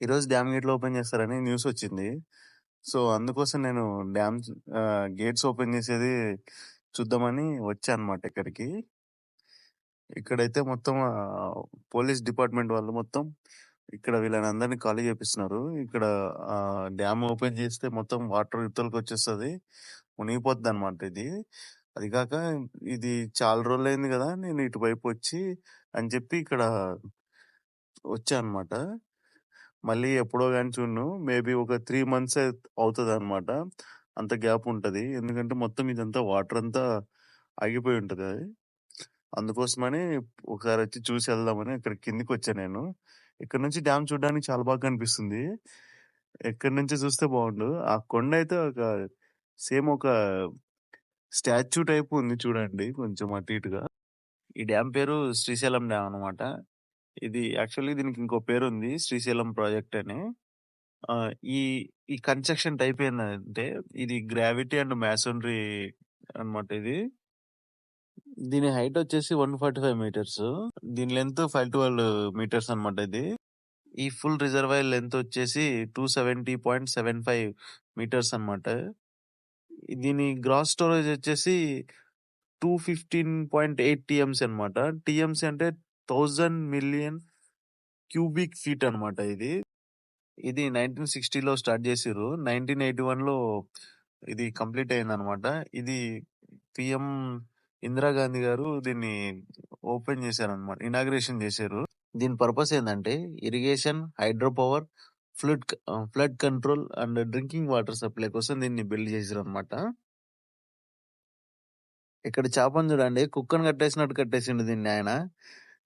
ఈరోజు డ్యామ్ గేట్లు ఓపెన్ చేస్తారని న్యూస్ వచ్చింది. సో, అందుకోసం నేను గేట్స్ ఓపెన్ చేసేది చూద్దామని వచ్చా అన్నమాట ఇక్కడికి. ఇక్కడైతే మొత్తం పోలీస్ డిపార్ట్మెంట్ వాళ్ళు మొత్తం ఇక్కడ వీళ్ళనందరినీ ఖాళీ చేపిస్తున్నారు. ఇక్కడ డ్యామ్ ఓపెన్ చేస్తే మొత్తం వాటర్ ఇవతలకొచ్చేస్తది. మునిగిపోద్దనమాట ఇది. అది కాక ఇది చాలా రోజులైంది కదా! నేను ఇటువైపు వచ్చి అని చెప్పి ఇక్కడ వచ్చా అన్నమాట. మళ్ళీ ఎప్పుడో గాని చూడను. మేబీ ఒక 3 మంత్స్ అవుతదనమాట. అంత గ్యాప్ ఉంటది. ఎందుకంటే మొత్తం ఇదంతా వాటర్ అంతా ఆగిపోయి ఉంటది. అందుకోసమని ఒకసారి వచ్చి చూసి వెళ్దామని ఇక్కడ కిందికొచ్చా నేను. ఇక్కడ నుంచి డ్యామ్ చూడడానికి చాలా బాగా కనిపిస్తుంది. ఎక్కడి నుంచి చూస్తే బాగుండు. ఆ కొండ అయితే సేమ్ ఒక స్టాచ్యూ టైప్ ఉంది చూడండి, కొంచెం అటు ఇటుగా. ఈ డ్యామ్ పేరు శ్రీశైలం డ్యామ్ అనమాట. ఇది యాక్చువల్లీ దీనికి ఇంకో పేరు ఉంది, శ్రీశైలం ప్రాజెక్ట్ అని. ఈ ఈ కన్స్ట్రక్షన్ టైప్ ఏంటంటే ఇది గ్రావిటీ అండ్ మ్యాసోనరీ అనమాట. దీని హైట్ వచ్చేసి 145 మీటర్స్. దీని లెంత్ 512 మీటర్స్ అనమాట. ఈ ఫుల్ రిజర్వాయర్ లెంత్ వచ్చేసి 270.75 మీటర్స్ అనమాట. దీని గ్రాస్ స్టోరేజ్ వచ్చేసి 215.8 టీఎంసీ అనమాట. టీఎంసీ అంటే 1000 మిలియన్ క్యూబిక్ ఫీట్ అనమాట. ఇది 1960లో స్టార్ట్ చేసిర్రు. 1981లో ఇది కంప్లీట్ అయింది అనమాట. ఇది పిఎం ఇందిరాగాంధీ గారు దీన్ని ఓపెన్ చేశారనమాట, ఇనాగ్రేషన్ చేశారు. దీని పర్పస్ ఏంటంటే irrigation, hydro power, flood control and drinking water supply కోసం దీన్ని బిల్డ్ చేశారు అనమాట. ఇక్కడ చేపను చూడండి, కుక్కను కట్టేసినట్టు కట్టేసిండు దీన్ని ఆయన.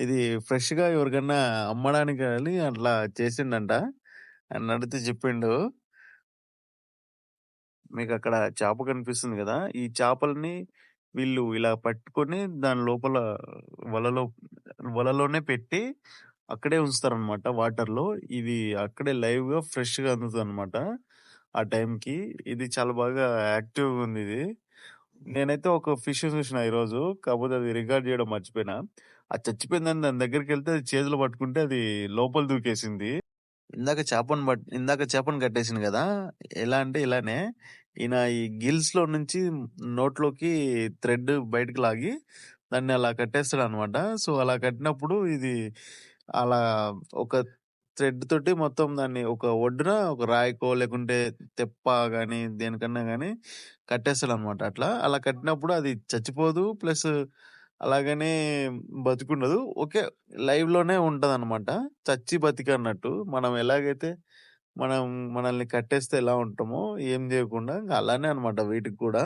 ఇది ఫ్రెష్ గా ఎవరికన్నా అమ్మడానికి వెళ్ళి అట్లా చేసిండంట అని అడిగితే చెప్పిండు. మీకు అక్కడ చేప కనిపిస్తుంది కదా, ఈ చేపల్ని వీళ్ళు ఇలా పట్టుకొని దాని లోపల వలలోనే పెట్టి అక్కడే ఉంచుతారనమాట వాటర్ లో. ఇది అక్కడే లైవ్ గా ఫ్రెష్ గా అందుతుంది అనమాట ఆ టైంకి. ఇది చాలా బాగా యాక్టివ్ గా ఉంది. నేనైతే ఒక ఫిష్ చూసిన ఈరోజు, కాకపోతే అది రికార్డ్ చేయడం మర్చిపోయినా. అది చచ్చిపోయిందని దాని దగ్గరికి వెళ్తే అది చేతులు పట్టుకుంటే అది లోపల దూకేసింది. ఇందాక చేపను కట్టేసింది కదా, ఎలా అంటే ఇలానే ఈయన ఈ గిల్స్ లో నుంచి నోట్లోకి థ్రెడ్ బయటకు లాగి దాన్ని అలా కట్టేస్తాడు అనమాట. సో అలా కట్టినప్పుడు ఇది అలా ఒక థ్రెడ్ తోటి మొత్తం దాన్ని ఒక ఒడ్డున ఒక రాయికో లేకుంటే తెప్ప గాని దేనికన్నా గాని కట్టేస్తాడు అనమాట. అలా కట్టినప్పుడు అది చచ్చిపోదు, ప్లస్ అలాగనే బతికుండదు. ఓకే, లైవ్ లోనే ఉంటది అనమాట, చచ్చి బతికి అన్నట్టు. మనం ఎలాగైతే మనల్ని కట్టేస్తే ఎలా ఉంటామో ఏం చేయకుండా అలానే అనమాట వీటికి కూడా.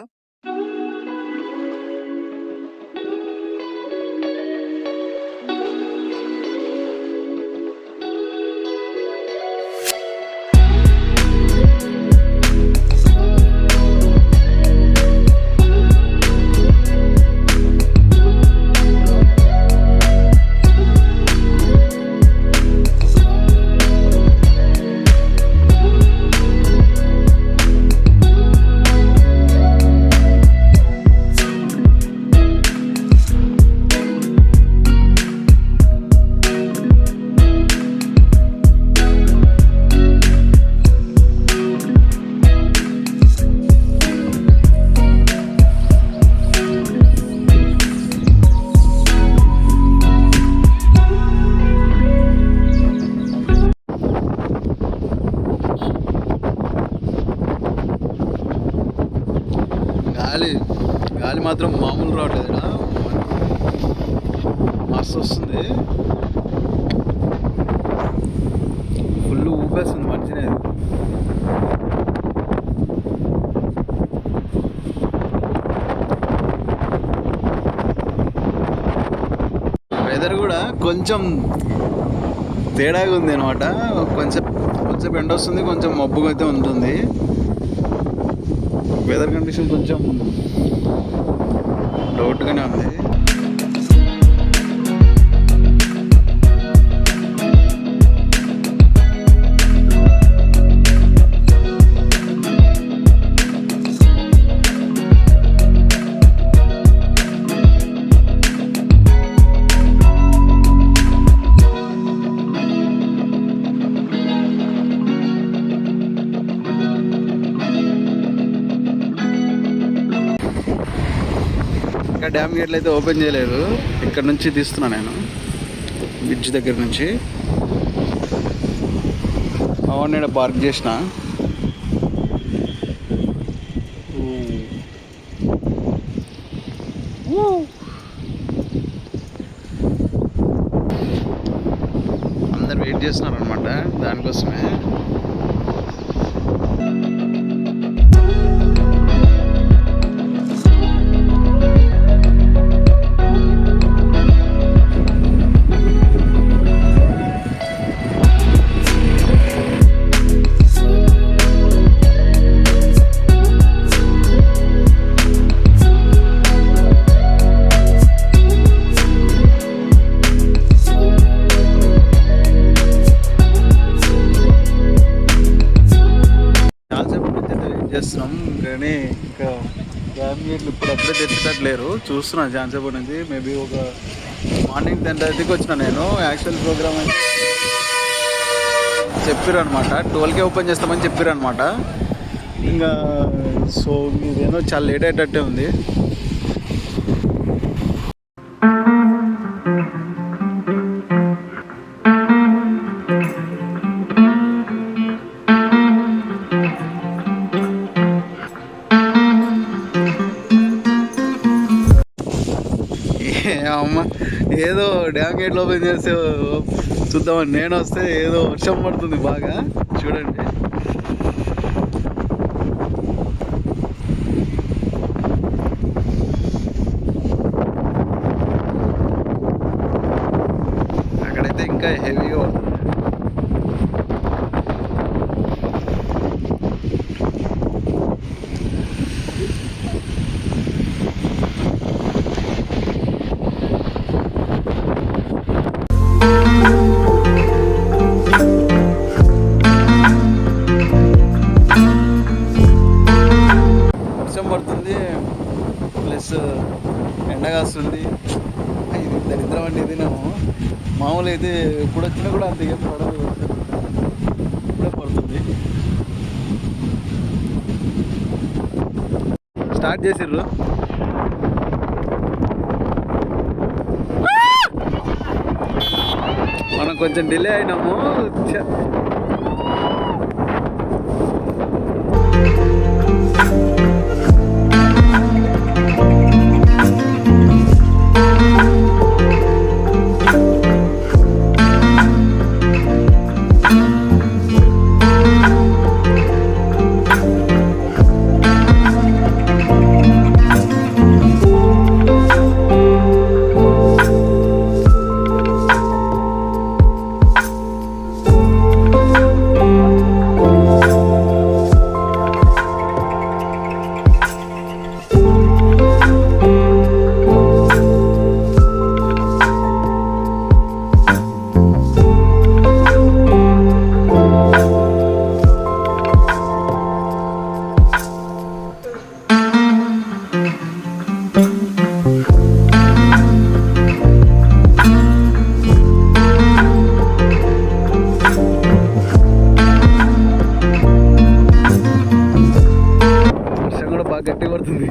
గాలి మాత్రం మామూలు రావట్లేదు, మస్తు వస్తుంది. ఫుల్ ఊపేస్తుంది మనిషిని. వెదర్ కూడా కొంచెం తేడాగా ఉంది అనమాట. కొంచెం ఎండ వస్తుంది, కొంచెం మబ్బుగా అయితే ఉంటుంది. వెదర్ కండిషన్ కొంచెం డౌట్గానే ఉంది. డ్యామ్ గేట్లు అయితే ఓపెన్ చేయలేదు. ఇక్కడ నుంచి తీస్తున్నా నేను, బ్రిడ్జ్ దగ్గర నుంచి. అవును, పార్క్ చేసిన. అందరు వెయిట్ చేస్తున్నారు అనమాట దానికోసమే. చేస్తున్నాం కానీ ఇంకా డ్యామ్ గేట్లు ఇప్పుడప్పుడే తెచ్చేటట్లేరు. చూస్తున్నాను చాలాసేపు నుంచి. మేబీ ఒక మార్నింగ్ 10:30కి వచ్చిన నేను. యాక్చువల్ ప్రోగ్రామ్ అయితే చెప్పారు అనమాట, 12కే ఓపెన్ చేస్తామని చెప్పారు అనమాట. ఇంకా సో ఇదేమో చాలా లేట్ అయ్యేటట్టే ఉంది. అమ్మ ఏదో డ్యామ్ గేట్లు ఓపెన్ చేస్తే చూద్దామని నేను వస్తే ఏదో వర్షం పడుతుంది బాగా. చూడండి, అక్కడైతే ఇంకా హెవీగా పడుతుంది. పడుతుంది ప్లస్ ఎండగా వస్తుంది. ఇది దరిద్రం అండి. ఇది నేను మామూలు అయితే ఎప్పుడు వచ్చినా కూడా అంత ఏం పడదు, ఇప్పుడే పడుతుంది. స్టార్ట్ చేసిర్రు. మనం కొంచెం డిలే అయినాము. గట్టి పడుతుంది.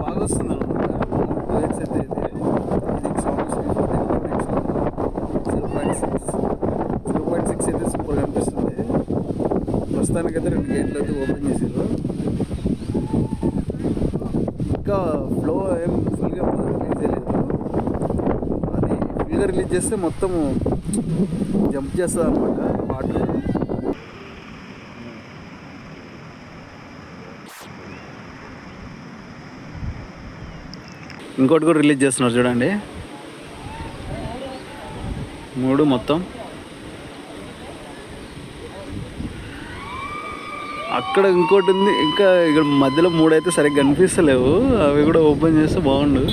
బాగా వస్తుంది అనమాట. అయితే 0.6 అయితే సూపర్ కనిపిస్తుంది. ప్రస్తుతానికైతే 2 గేట్లు అయితే ఓపెన్ చేసారు. ఇంకా ఫ్లో ఏం ఫుల్గా రిలీజ్ చేయలేదు. అది ఫుల్గా రిలీజ్ చేస్తే మొత్తము జంప్ చేస్తుంది అనమాట వాటర్. ఇంకోటి కూడా రిలీజ్ చేస్తున్నారు చూడండి, 3 మొత్తం. అక్కడ ఇంకోటి ఉంది, ఇంకా ఇక్కడ మధ్యలో 3 అయితే సరిగ్గా కనిపిస్తలేవు. అవి కూడా ఓపెన్ చేస్తే బాగుండు.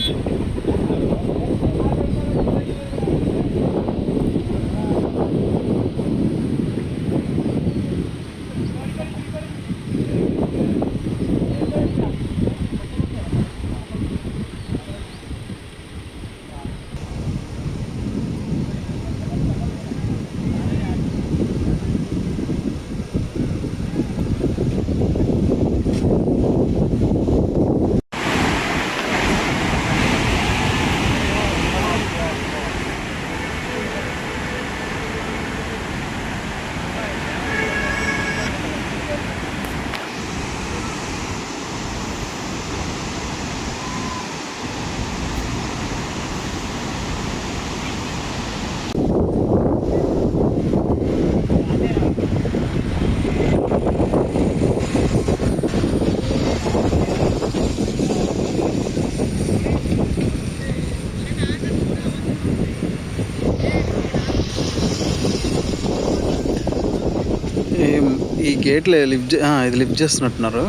గేట్లు లిఫ్ట్ ఇది లిఫ్ట్ చేస్తున్నట్టున్నారు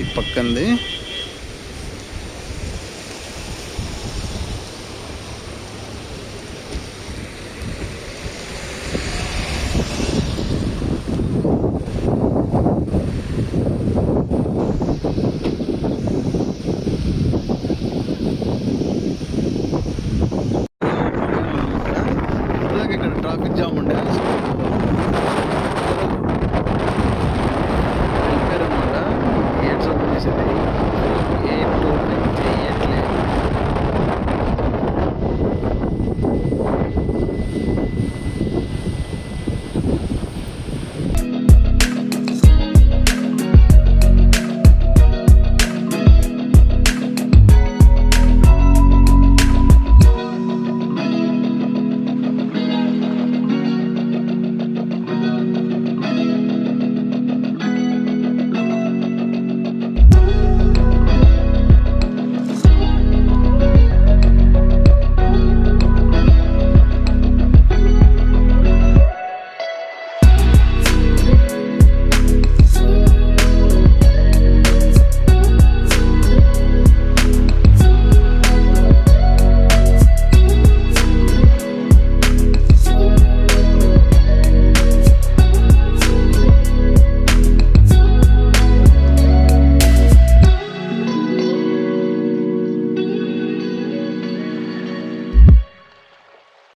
ఈ పక్కంది.